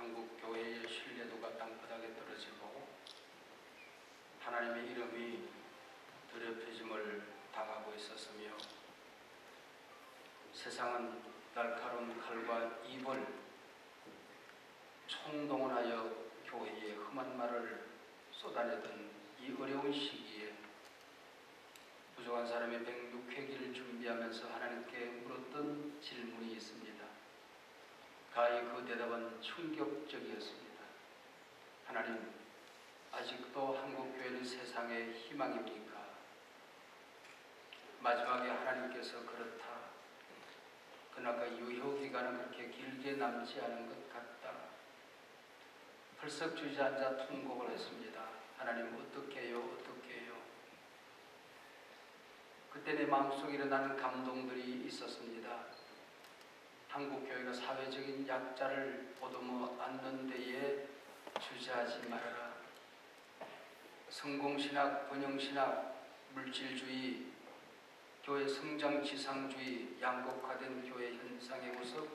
한국 교회의 신뢰도가 땅바닥에 떨어지고 하나님의 이름이 더럽혀짐을 당하고 있었으며 세상은 날카로운 칼과 입을 총동원하여 교회에 험한 말을 쏟아내던 이 어려운 시기에 부족한 사람의 106회기를 준비하면서 하나님께 물었던 질문이 있습니다. 가히 그 대답은 충격적이었습니다. 하나님, 아직도 한국교회는 세상의 희망입니까? 마지막에 하나님께서 그렇다. 그러나 유효기간은 그렇게 길게 남지 않은 것 같다. 펄썩 주저앉아 통곡을 했습니다. 하나님, 어떻게 해요? 어떻게 해요? 그때 내 마음속에 일어나는 감동들이 있었습니다. 한국교회가 사회적인 약자를 보듬어 안는 데에 주저하지 말아라. 성공신학, 번영신학, 물질주의, 교회 성장지상주의, 양극화된 교회 현상의 모습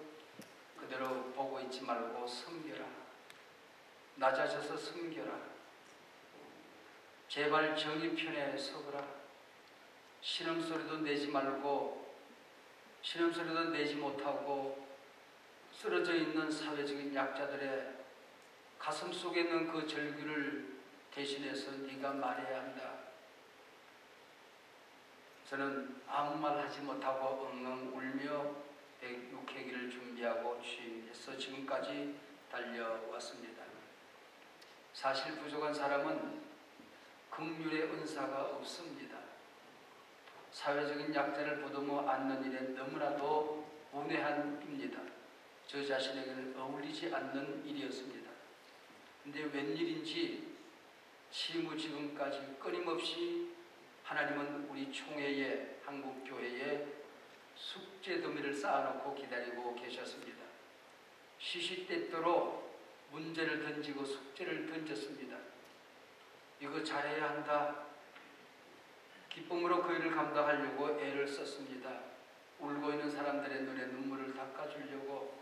그대로 보고 있지 말고 섬겨라. 낮아져서 섬겨라. 제발 정의 편에 서거라. 신음소리도 내지 말고 신음소리도 내지 못하고 쓰러져 있는 사회적인 약자들의 가슴 속에 있는 그 절규를 대신해서 네가 말해야 한다. 저는 아무 말 하지 못하고 엉엉 울며 106회기를 준비하고 취임해서 지금까지 달려왔습니다. 사실 부족한 사람은 긍휼의 은사가 없습니다. 사회적인 약자를 보듬어 안는 일에 너무나도 문외한 일입니다. 저 자신에게는 어울리지 않는 일이었습니다. 근데 웬일인지 취임 후 지금까지 끊임없이 하나님은 우리 총회에, 한국교회에 숙제 더미를 쌓아놓고 기다리고 계셨습니다. 시시때때로 문제를 던지고 숙제를 던졌습니다. 이거 잘해야 한다. 기쁨으로 그 일을 감당하려고 애를 썼습니다. 울고 있는 사람들의 눈에 눈물을 닦아주려고,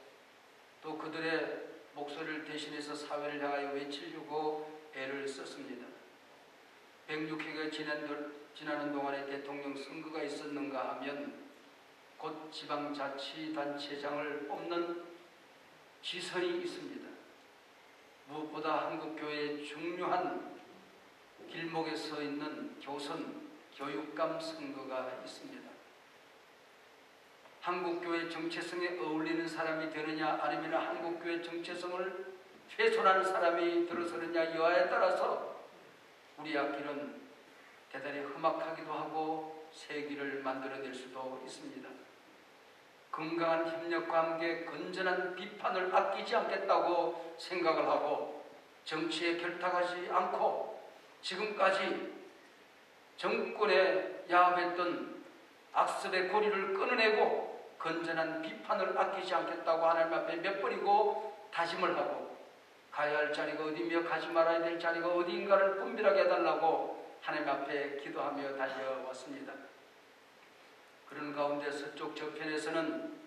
또 그들의 목소리를 대신해서 사회를 향하여 외치려고 애를 썼습니다. 106회가 지나는 동안에 대통령 선거가 있었는가 하면 곧 지방자치단체장을 뽑는 지선이 있습니다. 무엇보다 한국교회의 중요한 길목에 서 있는 교선, 교육감 선거가 있습니다. 한국교회 정체성에 어울리는 사람이 되느냐 아니면 한국교회 정체성을 훼손하는 사람이 들어서느냐 여하에 따라서 우리 앞길은 대단히 험악하기도 하고 새 길을 만들어낼 수도 있습니다. 건강한 협력과 함께 건전한 비판을 아끼지 않겠다고 생각을 하고 정치에 결탁하지 않고 지금까지 정권에 야합했던 악습의 고리를 끊어내고 건전한 비판을 아끼지 않겠다고 하나님 앞에 몇 번이고 다짐을 하고 가야 할 자리가 어디며 가지 말아야 될 자리가 어디인가를 분별하게 해달라고 하나님 앞에 기도하며 달려왔습니다. 그런 가운데 서쪽 저편에서는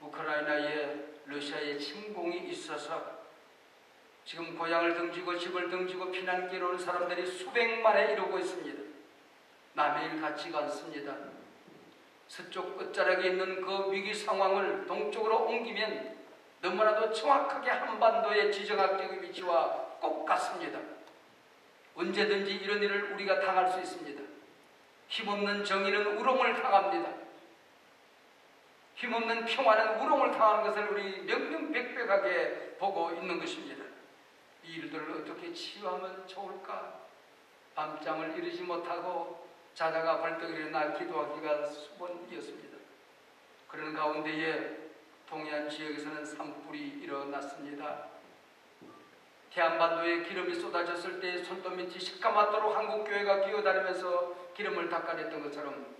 우크라이나에 러시아의 침공이 있어서 지금 고향을 등지고 집을 등지고 피난길에 온 사람들이 수백만에 이르고 있습니다. 남의 일 같지가 않습니다. 서쪽 끝자락에 있는 그 위기 상황을 동쪽으로 옮기면 너무나도 정확하게 한반도의 지정학적 위치와 꼭 같습니다. 언제든지 이런 일을 우리가 당할 수 있습니다. 힘없는 정의는 우롱을 당합니다. 힘없는 평화는 우롱을 당하는 것을 우리 명명백백하게 보고 있는 것입니다. 이 일들을 어떻게 치유하면 좋을까? 밤잠을 이루지 못하고 자다가 벌떡 일어나 기도하기가 수번이었습니다. 그런 가운데에 동해안 지역에서는 산불이 일어났습니다. 대한반도에 기름이 쏟아졌을 때 손톱 밑이 새까맣도록 한국교회가 기어다니면서 기름을 닦아냈던 것처럼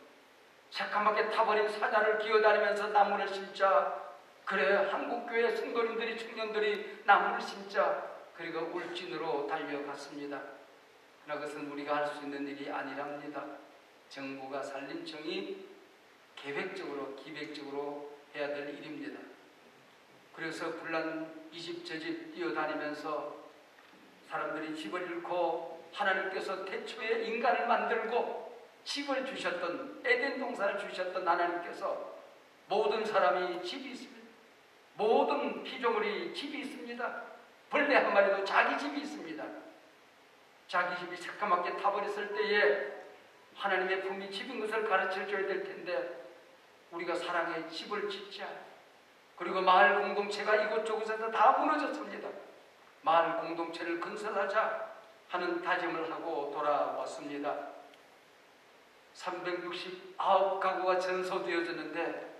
새까맣게 타버린 사자를 기어다니면서 나무를 심자, 그래 한국교회 성도님들이 청년들이 나무를 심자 그리고 울진으로 달려갔습니다. 그러나 그것은 우리가 할 수 있는 일이 아니랍니다. 정부가 산림청이 계획적으로 기획적으로 해야 될 일입니다. 그래서 불난 이 집 저 집 뛰어다니면서 사람들이 집을 잃고 하나님께서 태초에 인간을 만들고 집을 주셨던 에덴 동산을 주셨던 하나님께서 모든 사람이 집이 있습니다. 모든 피조물이 집이 있습니다. 벌레 한 마리도 자기 집이 있습니다. 자기 집이 새까맣게 타버렸을 때에 하나님의 품이 집인 것을 가르쳐줘야 될 텐데 우리가 사랑의 집을 짓자. 그리고 마을 공동체가 이곳저곳에서 다 무너졌습니다. 마을 공동체를 건설하자 하는 다짐을 하고 돌아왔습니다. 369가구가 전소되어졌는데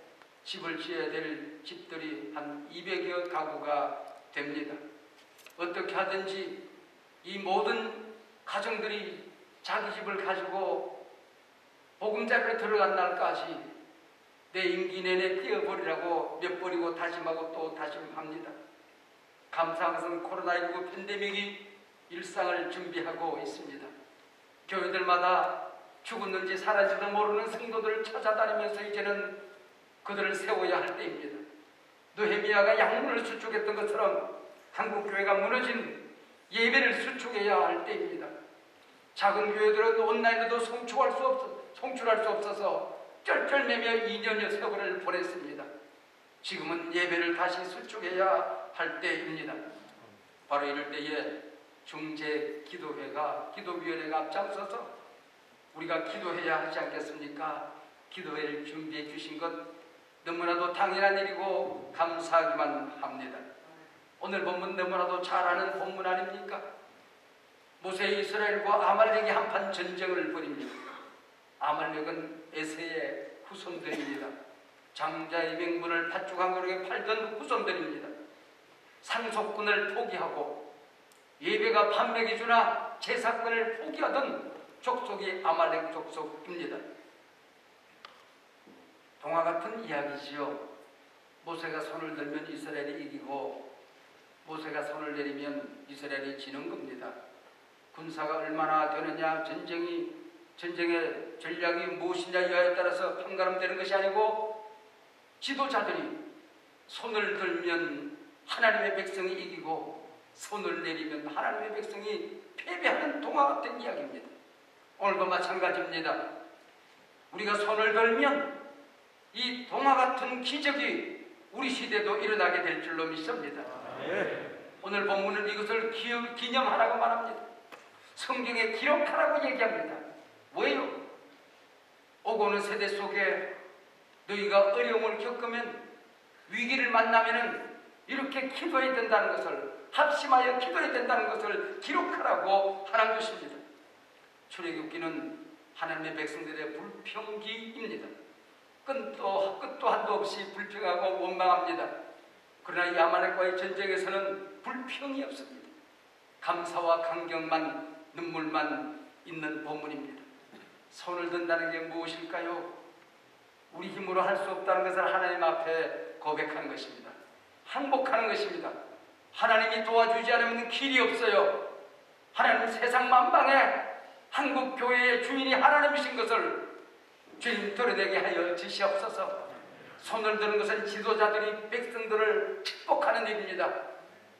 집을 지어야 될 집들이 한 200여 가구가 됩니다. 어떻게 하든지 이 모든 가정들이 자기 집을 가지고 보금자리로 들어간 날까지 내 임기 내내 뛰어버리라고 몇 번이고 다짐하고 또 다짐합니다. 감사한 것은 코로나19 팬데믹이 일상을 준비하고 있습니다. 교회들마다 죽었는지 살아지도 모르는 성도들을 찾아다니면서 이제는 그들을 세워야 할 때입니다. 느헤미야가 양문을 수축했던 것처럼 한국교회가 무너진 예배를 수축해야 할 때입니다. 작은 교회들은 온라인으로도 송출할 수 없어서 쩔쩔매며 2년여 세월을 보냈습니다. 지금은 예배를 다시 수축해야 할 때입니다. 바로 이럴 때에 중재기도회가 기도위원회가 앞장서서 우리가 기도해야 하지 않겠습니까? 기도회를 준비해 주신 것 너무나도 당연한 일이고 감사하기만 합니다. 오늘 본문 너무나도 잘 아는 본문 아닙니까? 모세 이스라엘과 아말렉이 한판 전쟁을 벌입니다. 아말렉은 에세의 후손들입니다. 장자의 명분을 팥죽한그릇에 팔던 후손들입니다. 상속권을 포기하고 예배가 반백이 주나 제사권을 포기하던 족속이 아말렉 족속입니다. 동화 같은 이야기지요. 모세가 손을 들면 이스라엘이 이기고 모세가 손을 내리면 이스라엘이 지는 겁니다. 군사가 얼마나 되느냐, 전쟁의 전략이 무엇이냐 이하에 따라서 판가름되는 것이 아니고 지도자들이 손을 들면 하나님의 백성이 이기고 손을 내리면 하나님의 백성이 패배하는 동화 같은 이야기입니다. 오늘도 마찬가지입니다. 우리가 손을 들면 이 동화 같은 기적이 우리 시대도 일어나게 될 줄로 믿습니다. 오늘 본문은 이것을 기념하라고 말합니다. 성경에 기록하라고 얘기합니다. 왜요? 오고 오는 세대 속에 너희가 어려움을 겪으면 위기를 만나면은 이렇게 기도해야 된다는 것을, 합심하여 기도해야 된다는 것을 기록하라고 하는 것입니다. 출애굽기는 하나님의 백성들의 불평기입니다. 끝도 한도 없이 불평하고 원망합니다. 그러나 이 아말렉과의 전쟁에서는 불평이 없습니다. 감사와 감격만, 눈물만 있는 본문입니다. 손을 든다는 게 무엇일까요? 우리 힘으로 할 수 없다는 것을 하나님 앞에 고백하는 것입니다. 항복하는 것입니다. 하나님이 도와주지 않으면 길이 없어요. 하나님 세상 만방에 한국교회의 주인이 하나님이신 것을 주님 드러내게 하여 주시옵소서. 손을 드는 것은 지도자들이 백성들을 축복하는 일입니다.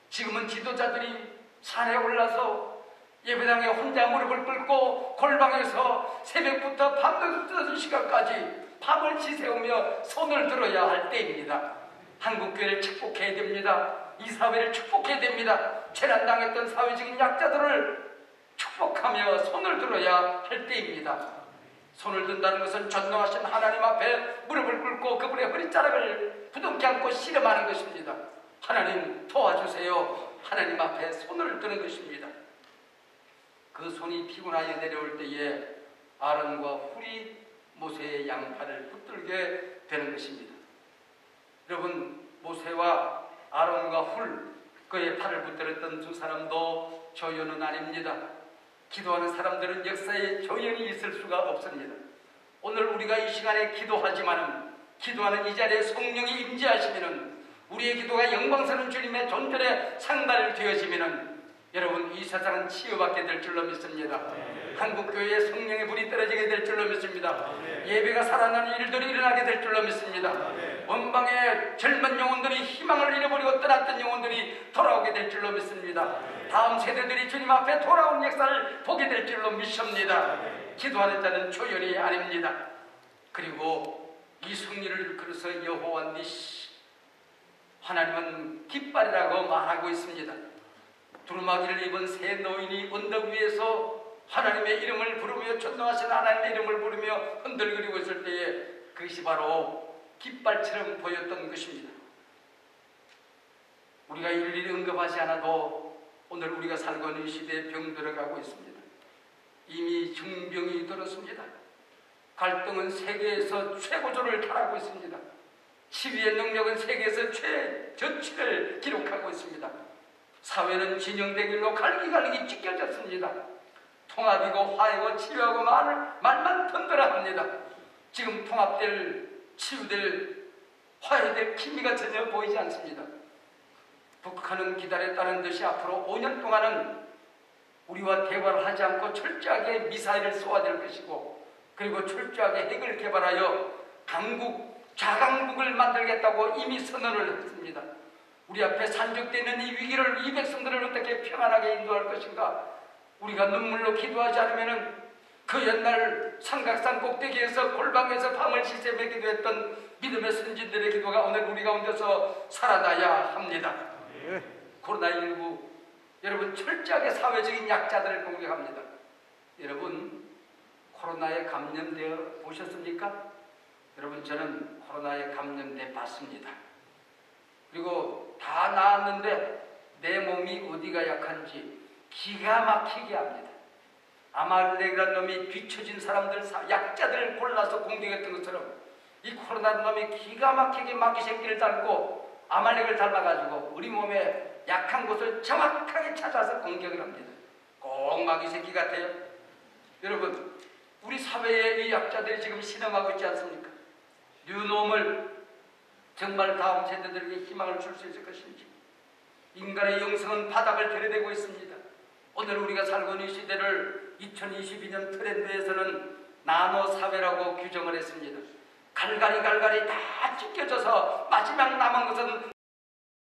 지금은 지도자들이 산에 올라서 예배당에 혼자 무릎을 꿇고 골방에서 새벽부터 밤늦은 시간까지 밥을 지새우며 손을 들어야 할 때입니다. 한국교회를 축복해야 됩니다. 이 사회를 축복해야 됩니다. 재난당했던 사회적인 약자들을 축복하며 손을 들어야 할 때입니다. 손을 든다는 것은 전능하신 하나님 앞에 무릎을 꿇고 그분의 허리자락을 부둥켜 안고 씨름하는 것입니다. 하나님 도와주세요. 하나님 앞에 손을 드는 것입니다. 그 손이 피곤하여 내려올 때에 아론과 훌이 모세의 양팔을 붙들게 되는 것입니다. 여러분, 모세와 아론과 훌, 그의 팔을 붙들었던 두 사람도 조연은 아닙니다. 기도하는 사람들은 역사에 조연이 있을 수가 없습니다. 오늘 우리가 이 시간에 기도하지만은, 기도하는 이 자리에 성령이 임재하시면은, 우리의 기도가 영광스러운 주님의 존전에 상달이 되어지면은 여러분, 이 세상은 치유받게 될 줄로 믿습니다. 한국교회에 성령의 불이 떨어지게 될 줄로 믿습니다. 예배가 살아나는 일들이 일어나게 될 줄로 믿습니다. 원방의 젊은 영혼들이 희망을 잃어버리고 버리고 떠났던 영혼들이 돌아오게 될 줄로 믿습니다. 다음 세대들이 주님 앞에 돌아온 역사를 보게 될 줄로 믿습니다. 기도하는 자는 조연이 아닙니다. 그리고 이 승리를 그래서 여호와 니시, 하나님은 깃발이라고 말하고 있습니다. 두루마기를 입은 새 노인이 언덕 위에서 하나님의 이름을 부르며 전능하신 하나님의 이름을 부르며 흔들거리고 있을 때에 그것이 바로 깃발처럼 보였던 것입니다. 우리가 일일이 언급하지 않아도 오늘 우리가 살고 있는 시대에 병들어가고 있습니다. 이미 중병이 들었습니다. 갈등은 세계에서 최고조를 달하고 있습니다. 시위의 능력은 세계에서 최저치를 기록하고 있습니다. 사회는 진영대결로 갈기갈기 찢겨졌습니다. 통합이고 화해고 치유하고 말만 던져라 합니다. 지금 통합될, 치유될, 화해될 기미가 전혀 보이지 않습니다. 북한은 기다렸다는 듯이 앞으로 5년 동안은 우리와 대화를 하지 않고 철저하게 미사일을 쏘아댈 것이고, 그리고 철저하게 핵을 개발하여 좌강국을 만들겠다고 이미 선언을 했습니다. 우리 앞에 산적되는 이 위기를, 이 백성들을 어떻게 평안하게 인도할 것인가? 우리가 눈물로 기도하지 않으면 그 옛날 삼각산 꼭대기에서 골방에서 밤을 지새며 기도했던 믿음의 선진들의 기도가 오늘 우리 가운데서 살아나야 합니다. 코로나19, 여러분 철저하게 사회적인 약자들을 공격합니다. 여러분 코로나에 감염되어 보셨습니까? 여러분 저는 코로나에 감염돼 봤습니다. 그리고 다 나았는데 내 몸이 어디가 약한지 기가 막히게 합니다. 아말렉이라는 놈이 뒤처진 사람들, 약자들을 골라서 공격했던 것처럼 이 코로나라는 놈이 기가 막히게 마귀 새끼를 닮고 아말렉을 닮아가지고 우리 몸에 약한 곳을 정확하게 찾아서 공격을 합니다. 꼭 마귀 새끼 같아요. 여러분 우리 사회의 이 약자들이 지금 신음하고 있지 않습니까? 뉴노멀, 정말 다음 세대들에게 희망을 줄 수 있을 것인지. 인간의 영성은 바닥을 들이대고 있습니다. 오늘 우리가 살고 있는 시대를 2022년 트렌드에서는 나노 사회라고 규정을 했습니다. 갈갈이 다 찢겨져서 마지막 남은 것은